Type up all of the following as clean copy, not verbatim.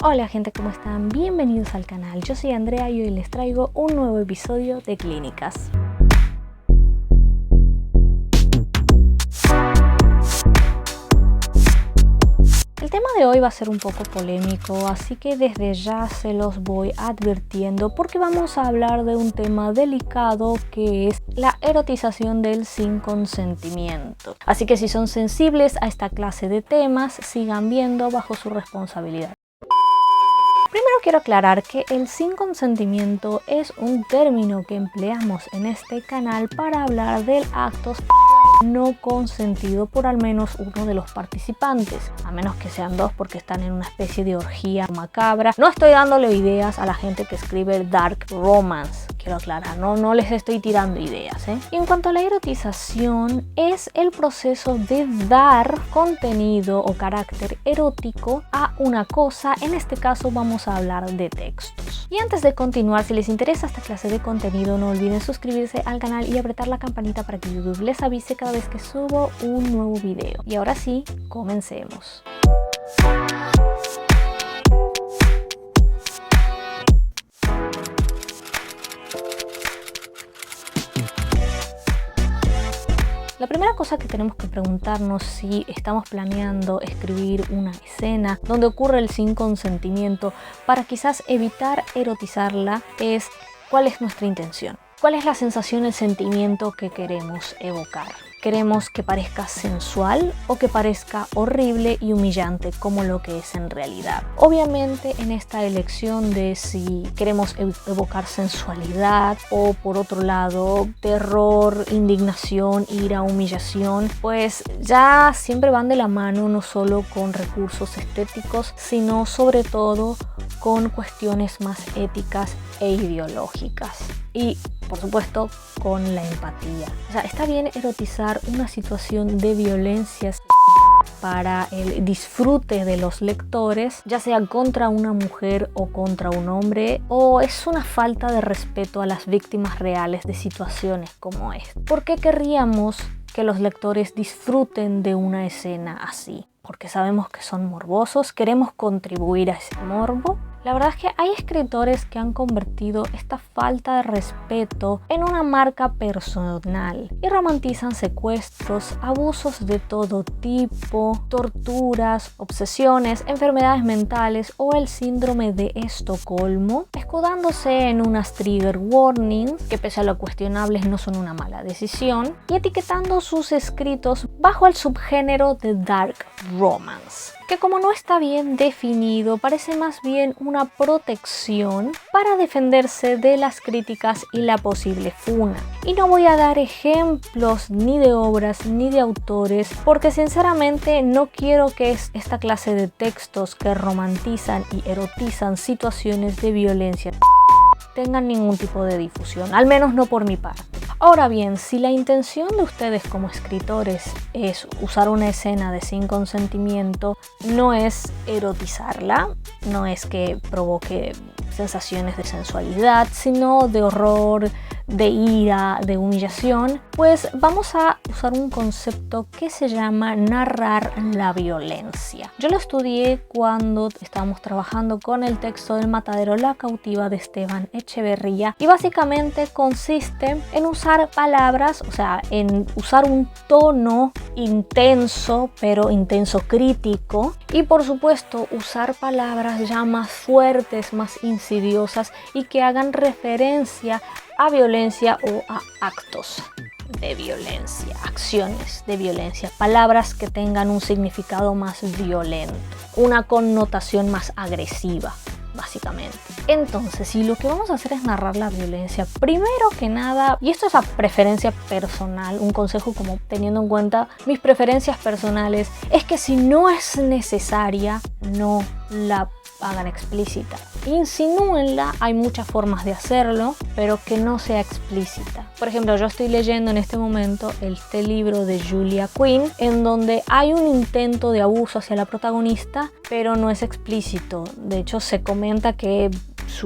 Hola gente, ¿cómo están? Bienvenidos al canal, yo soy Andrea y hoy les traigo un nuevo episodio de Clínicas. El tema de hoy va a ser un poco polémico, así que desde ya se los voy advirtiendo porque vamos a hablar de un tema delicado que es la erotización del sin consentimiento. Así que si son sensibles a esta clase de temas, sigan viendo bajo su responsabilidad. Primero quiero aclarar que el sin consentimiento es un término que empleamos en este canal para hablar del acto no consentido por al menos uno de los participantes, a menos que sean dos porque están en una especie de orgía macabra. No estoy dándole ideas a la gente que escribe dark romance, quiero aclarar, no les estoy tirando ideas, Y en cuanto a la erotización, es el proceso de dar contenido o carácter erótico a una cosa. En este caso vamos a hablar de textos. Y antes de continuar, si les interesa esta clase de contenido, no olviden suscribirse al canal y apretar la campanita para que YouTube les avise cada vez que subo un nuevo video. Y ahora sí, comencemos. La primera cosa que tenemos que preguntarnos si estamos planeando escribir una escena donde ocurre el sin consentimiento para quizás evitar erotizarla es ¿cuál es nuestra intención? ¿Cuál es la sensación, el sentimiento que queremos evocar? ¿Queremos que parezca sensual o que parezca horrible y humillante como lo que es en realidad? Obviamente en esta elección de si queremos evocar sensualidad o por otro lado terror, indignación, ira, humillación, pues ya siempre van de la mano no solo con recursos estéticos, sino sobre todo con cuestiones más éticas e ideológicas. Y por supuesto con la empatía. O sea, está bien erotizar una situación de violencia para el disfrute de los lectores, ya sea contra una mujer o contra un hombre, o es una falta de respeto a las víctimas reales de situaciones como esta. ¿Por qué querríamos que los lectores disfruten de una escena así? Porque sabemos que son morbosos, queremos contribuir a ese morbo. La verdad es que hay escritores que han convertido esta falta de respeto en una marca personal y romantizan secuestros, abusos de todo tipo, torturas, obsesiones, enfermedades mentales o el síndrome de Estocolmo, escudándose en unas trigger warnings que pese a lo cuestionables no son una mala decisión y etiquetando sus escritos bajo el subgénero de dark romance, que como no está bien definido, parece más bien una protección para defenderse de las críticas y la posible funa. Y no voy a dar ejemplos ni de obras ni de autores, porque sinceramente no quiero que esta clase de textos que romantizan y erotizan situaciones de violencia tengan ningún tipo de difusión, al menos no por mi parte. Ahora bien, si la intención de ustedes como escritores es usar una escena de sin consentimiento, no es erotizarla, no es que provoque sensaciones de sensualidad, sino de horror, de ira, de humillación, pues vamos a usar un concepto que se llama narrar la violencia. Yo lo estudié cuando estábamos trabajando con el texto del Matadero La Cautiva de Esteban Echeverría y básicamente consiste en usar palabras, o sea, en usar un tono intenso, pero intenso crítico, y por supuesto usar palabras ya más fuertes, más insidiosas y que hagan referencia a violencia o a actos de violencia, acciones de violencia, palabras que tengan un significado más violento, una connotación más agresiva, básicamente. Entonces, si lo que vamos a hacer es narrar la violencia, primero que nada, y esto es a preferencia personal, un consejo como teniendo en cuenta mis preferencias personales, es que si no es necesaria, no la hagan explícita. Insinúenla, hay muchas formas de hacerlo, pero que no sea explícita. Por ejemplo, yo estoy leyendo en este momento este libro de Julia Quinn, en donde hay un intento de abuso hacia la protagonista, pero no es explícito. De hecho, se comenta que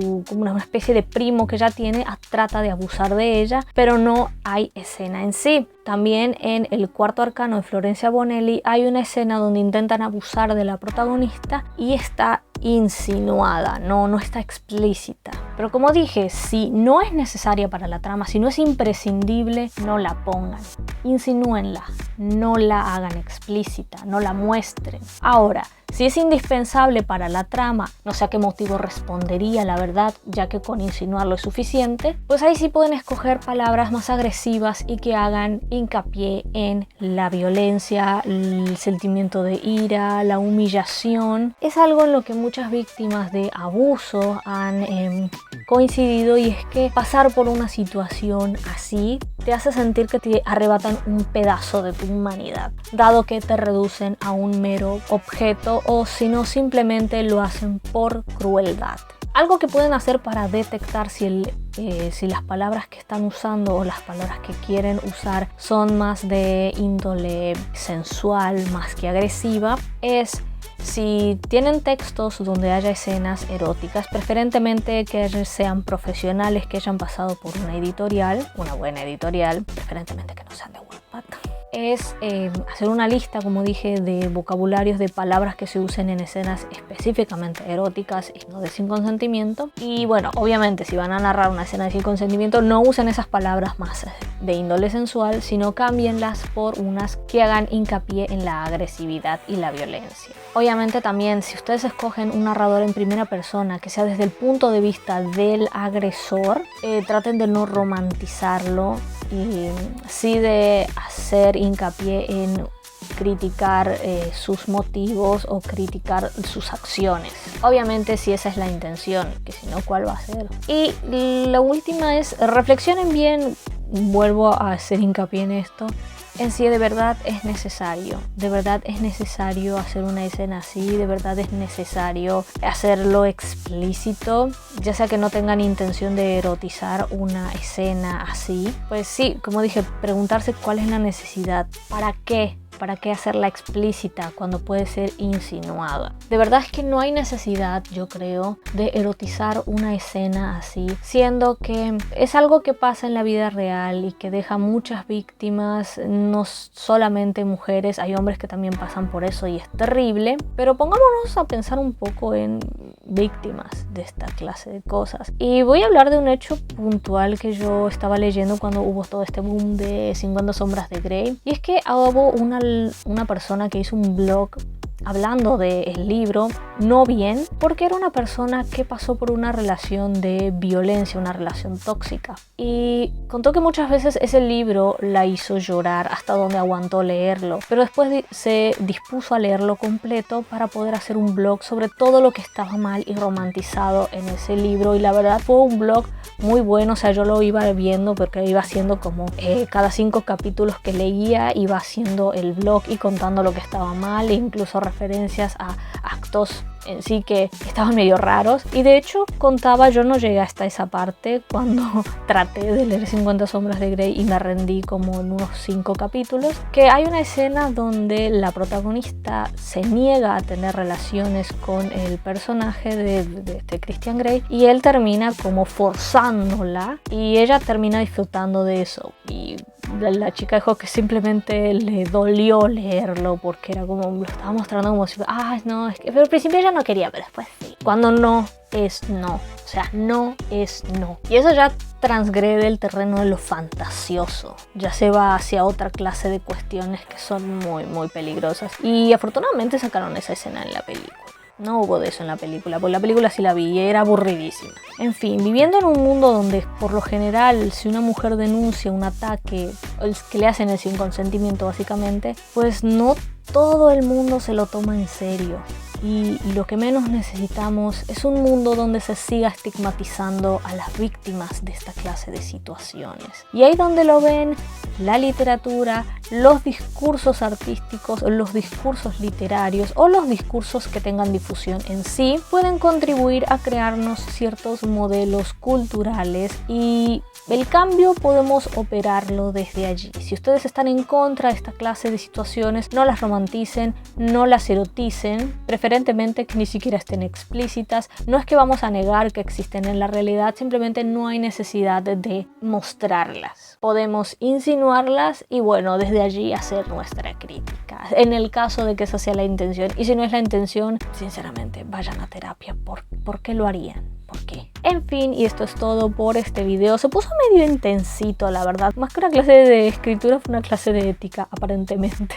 como una especie de primo que ella tiene, trata de abusar de ella, pero no hay escena en sí. También en El cuarto arcano de Florencia Bonelli hay una escena donde intentan abusar de la protagonista y está insinuada, no está explícita. Pero como dije, si no es necesaria para la trama, si no es imprescindible, no la pongan. Insinúenla, no la hagan explícita, no la muestren. Ahora, si es indispensable para la trama, no sé a qué motivo respondería, la verdad, ya que con insinuarlo es suficiente, pues ahí sí pueden escoger palabras más agresivas y que hagan hincapié en la violencia, el sentimiento de ira, la humillación. Es algo en lo que muchas víctimas de abuso han coincidido, y es que pasar por una situación así te hace sentir que te arrebatan un pedazo de tu humanidad, dado que te reducen a un mero objeto, o si no, simplemente lo hacen por crueldad. Algo que pueden hacer para detectar si las palabras que están usando o las palabras que quieren usar son más de índole sensual más que agresiva es si tienen textos donde haya escenas eróticas, preferentemente que sean profesionales, que hayan pasado por una editorial, una buena editorial, preferentemente que no sean de Wattpad. Es hacer una lista, como dije, de vocabularios de palabras que se usen en escenas específicamente eróticas y no de sin consentimiento. Y bueno, obviamente si van a narrar una escena de sin consentimiento, no usen esas palabras más de índole sensual, sino cámbienlas por unas que hagan hincapié en la agresividad y la violencia. Obviamente también, si ustedes escogen un narrador en primera persona que sea desde el punto de vista del agresor, traten de no romantizarlo y sí de hacer hincapié en criticar sus motivos o criticar sus acciones. Obviamente si esa es la intención, que si no, ¿cuál va a ser? Y la última es, reflexionen bien, vuelvo a hacer hincapié en esto, en si de verdad es necesario hacer una escena así, de verdad es necesario hacerlo explícito, ya sea que no tengan intención de erotizar una escena así. Pues sí, como dije, preguntarse cuál es la necesidad, ¿para qué hacerla explícita cuando puede ser insinuada? De verdad es que no hay necesidad, yo creo, de erotizar una escena así, siendo que es algo que pasa en la vida real y que deja muchas víctimas, no solamente mujeres, hay hombres que también pasan por eso y es terrible, pero pongámonos a pensar un poco en víctimas de esta clase de cosas. Y voy a hablar de un hecho puntual que yo estaba leyendo cuando hubo todo este boom de 50 sombras de Grey, y es que hubo una persona que hizo un blog hablando del libro, no bien, porque era una persona que pasó por una relación de violencia, una relación tóxica, y contó que muchas veces ese libro la hizo llorar hasta donde aguantó leerlo, pero después se dispuso a leerlo completo para poder hacer un blog sobre todo lo que estaba mal y romantizado en ese libro. Y la verdad fue un blog muy bueno, o sea, yo lo iba viendo porque iba haciendo como cada 5 capítulos que leía iba haciendo el blog y contando lo que estaba mal, e incluso referencias a actos en sí que estaban medio raros. Y de hecho contaba, yo no llegué hasta esa parte cuando traté de leer 50 sombras de Grey y me rendí como en unos 5 capítulos, que hay una escena donde la protagonista se niega a tener relaciones con el personaje de este Christian Grey, y él termina como forzándola y ella termina disfrutando de eso. Y la chica dijo que simplemente le dolió leerlo porque era como, lo estaba mostrando como si, no, es que, pero al principio ella no quería, pero después sí. Cuando no es no, o sea, no es no. Y eso ya transgrede el terreno de lo fantasioso, ya se va hacia otra clase de cuestiones que son muy, muy peligrosas. Y afortunadamente sacaron esa escena en la película. No hubo de eso en la película, porque la película sí la vi y era aburridísima. En fin, viviendo en un mundo donde por lo general si una mujer denuncia un ataque que le hacen sin consentimiento básicamente, pues no todo el mundo se lo toma en serio. Y lo que menos necesitamos es un mundo donde se siga estigmatizando a las víctimas de esta clase de situaciones. Y ahí donde lo ven, la literatura, los discursos artísticos, los discursos literarios o los discursos que tengan difusión en sí pueden contribuir a crearnos ciertos modelos culturales y El cambio podemos operarlo desde allí. Si ustedes están en contra de esta clase de situaciones, no las romanticen, no las eroticen, preferentemente que ni siquiera estén explícitas. No es que vamos a negar que existen en la realidad, simplemente no hay necesidad de mostrarlas. Podemos insinuarlas y bueno, desde allí hacer nuestra crítica, en el caso de que esa sea la intención. Y si no es la intención, sinceramente, vayan a terapia. ¿Por qué lo harían? ¿Por qué? En fin, y esto es todo por este video. Se puso medio intensito, la verdad. Más que una clase de escritura, fue una clase de ética, aparentemente.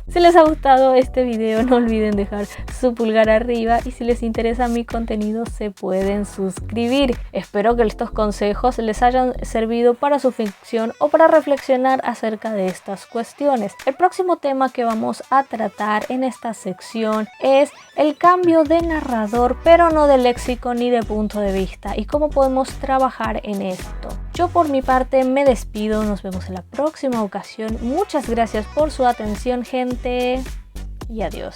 Si les ha gustado este video, no olviden dejar su pulgar arriba y si les interesa mi contenido se pueden suscribir. Espero que estos consejos les hayan servido para su ficción o para reflexionar acerca de estas cuestiones. El próximo tema que vamos a tratar en esta sección es el cambio de narrador, pero no de léxico ni de punto de vista, y cómo podemos trabajar en esto. Yo por mi parte me despido, nos vemos en la próxima ocasión. Muchas gracias por su atención, gente, y adiós.